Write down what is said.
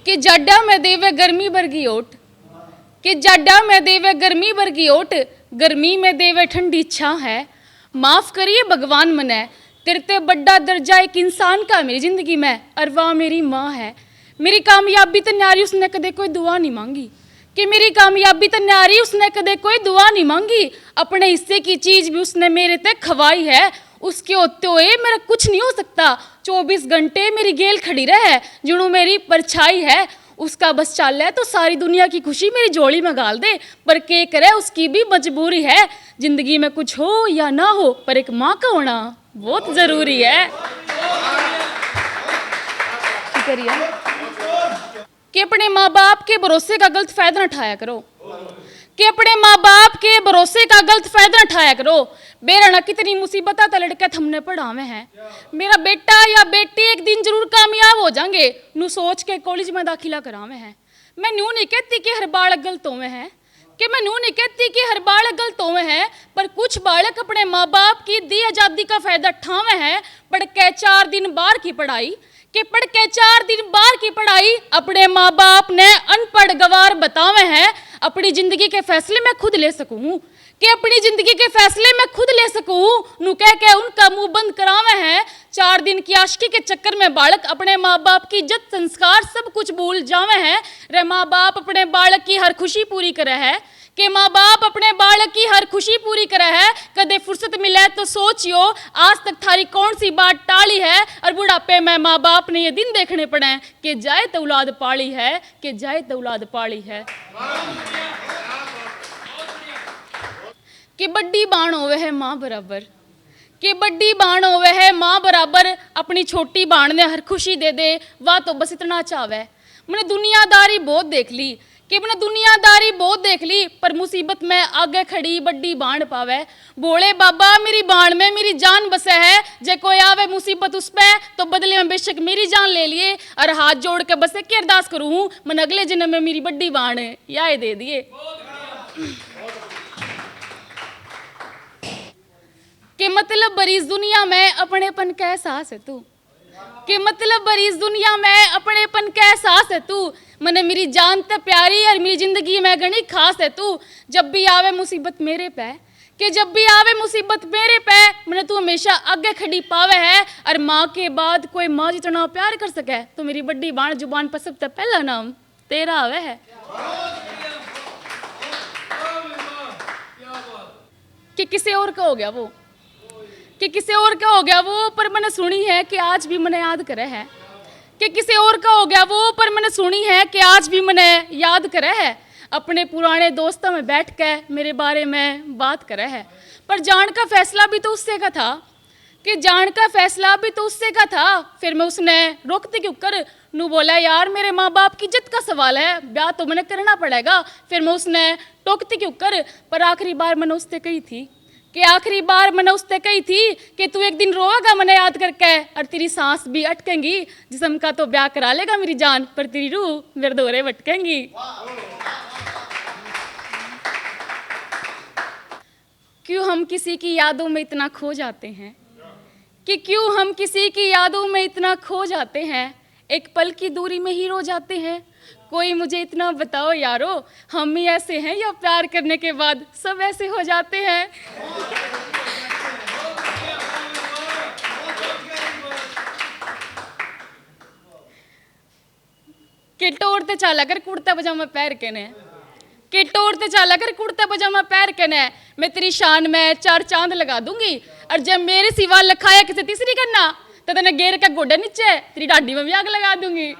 कि जाडा में देवे गर्मी वर्गी ओट, कि जाडा में देवे गर्मी वर्गी ओट, गर्मी में देवे ठंडी छां है। माफ़ करिए भगवान मने, तेरे ते बड़ा दर्जा एक इंसान का मेरी ज़िंदगी में, और वह मेरी माँ है। मेरी कामयाबी तो न्यारी उसने कदे कोई दुआ नहीं मांगी, कि मेरी कामयाबी तो न्यारी उसने कदे कोई दुआ नहीं मांगी। अपने हिस्से की चीज़ भी उसने मेरे ते खवाई है, उसके होते हुए मेरा कुछ नहीं हो सकता। 24 घंटे मेरी गेल खड़ी रहे, जुनू मेरी परछाई है। उसका बस चाल है तो सारी दुनिया की खुशी मेरी झोली में गाल दे, पर के करे उसकी भी मजबूरी है। जिंदगी में कुछ हो या ना हो, पर एक माँ का होना बहुत जरूरी है। करिए कि अपने माँ बाप के भरोसे का गलत फायदा न उठाया करो, कि अपने माँ बाप के भरोसे का गलत फायदा उठाया करो। बेराना कितनी मुसीबत तो लड़के हमने पढ़ावे हैं, मेरा बेटा या बेटी एक दिन जरूर कामयाब हो जाएंगे, नू सोच के कॉलेज में दाखिला करावे हैं। मैं न्यू नहीं कहती कि हर बालक गलतों में है, कि मैं न्यू नहीं कहती कि हर बालक गलतों में है, पर कुछ बालक अपने माँ बाप की दी आज़ादी का फायदा उठावे हैं। पढ़ के 4 दिन बाहर की पढ़ाई, कि पढ़ के 4 दिन बाहर की पढ़ाई अपने माँ बाप ने अनपढ़ गवार बतावे हैं। अपनी जिंदगी के फैसले मैं खुद ले सकूं, कि अपनी जिंदगी के फैसले मैं खुद ले सकूं, नु कह के उनका मुंह बंद करावे हैं। 4 दिन की आशिकी के चक्कर में बालक अपने माँ बाप की इज्जत संस्कार सब कुछ भूल जावे हैं। रे माँ बाप अपने बालक की हर खुशी पूरी करे है, कि माँ बाप अपने बालक की हर खुशी पूरी करे है। कदे फुर्सत मिले तो सोचियो, आज तक थारी कौन सी बात टाली है, और बुढ़ापे में माँ बाप ने ये दिन देखने पड़े कि जाए तो औलाद पाली है, कि जाए तो औलाद पाली है। कि बड्डी बाण होवे है माँ बराबर, कि बड्डी बाण होवे है माँ बराबर, अपनी छोटी बाण ने हर खुशी दे दे, वाह तो बस इतना चावे। मैंने दुनियादारी बहुत देख ली, कि मैंने दुनियादारी बहुत देख ली, पर मुसीबत में आगे खड़ी बड्डी बाण पावे। बोले बाबा मेरी बाण में मेरी जान बसे है, जे कोई आवे मुसीबत उस पे तो बदले में बेशक मेरी जान ले लिए, और हाथ जोड़ के बसे की अरदास करूँ मन अगले जन्म में मेरी बड्डी बाण या दे दिए। कि मतलब बड़ी इस दुनिया में अपनेपन का एहसास है तू, कि मतलब बड़ी इस दुनिया में अपनेपन का एहसास है तू। मने मेरी जान ते प्यारी और मेरी जिंदगी में घनी खास है तू। जब भी आवे मुसीबत मेरे पे, कि जब भी आवे मुसीबत मेरे पे, मैंने तू हमेशा आगे खड़ी पावे है। और माँ के बाद कोई माँ जितना प्यार कर सके तो मेरी बड्डी बाण जुबान पर सबसे पहला नाम तेरा आवे है। कि किसी और का हो गया वो, कि किसी और का हो गया वो, पर मैंने सुनी है कि आज भी मैंने याद करे है। कि किसी और का हो गया वो, पर मैंने सुनी है कि आज भी मैंने याद करे है। अपने पुराने दोस्तों में बैठ के मेरे बारे में बात करे है, पर जान का फैसला भी तो उससे का था, कि जान का फैसला भी तो उससे का था। फिर मैं उसने रोकते क्यों कर, नू बोला यार मेरे माँ बाप की इज्जत का सवाल है, ब्याह तो मैंने करना पड़ेगा। फिर मैं उसने टोकते क्यों कर, पर आखिरी बार मैंने उससे कही थी, कि आखिरी बार मैंने उससे कही थी कि तू एक दिन रोएगा मैंने याद करके, और तेरी सांस भी अटकेंगी। जिस्म का तो ब्याह करा लेगा मेरी जान, पर तेरी रूह मेरे दौरे भटकेंगी। क्यों हम किसी की यादों में इतना खो जाते हैं, कि क्यों हम किसी की यादों में इतना खो जाते हैं, एक पल की दूरी में ही रो जाते हैं। कोई मुझे इतना बताओ यारो, हम ही ऐसे हैं या प्यार करने के बाद सब ऐसे हो जाते हैं। कि टोर ते चाला कर कुर्ता पजामा पहन के ने, कि टोर ते चाला कर कुर्ता पजामा पहन के ने, मैं तेरी शान में 4 चांद लगा दूंगी। और जब मेरे सिवा लखाया किसी तीसरी करना तो तेने गेर का गोडे नीचे तेरी डाडी में भी आग लगा दूंगी।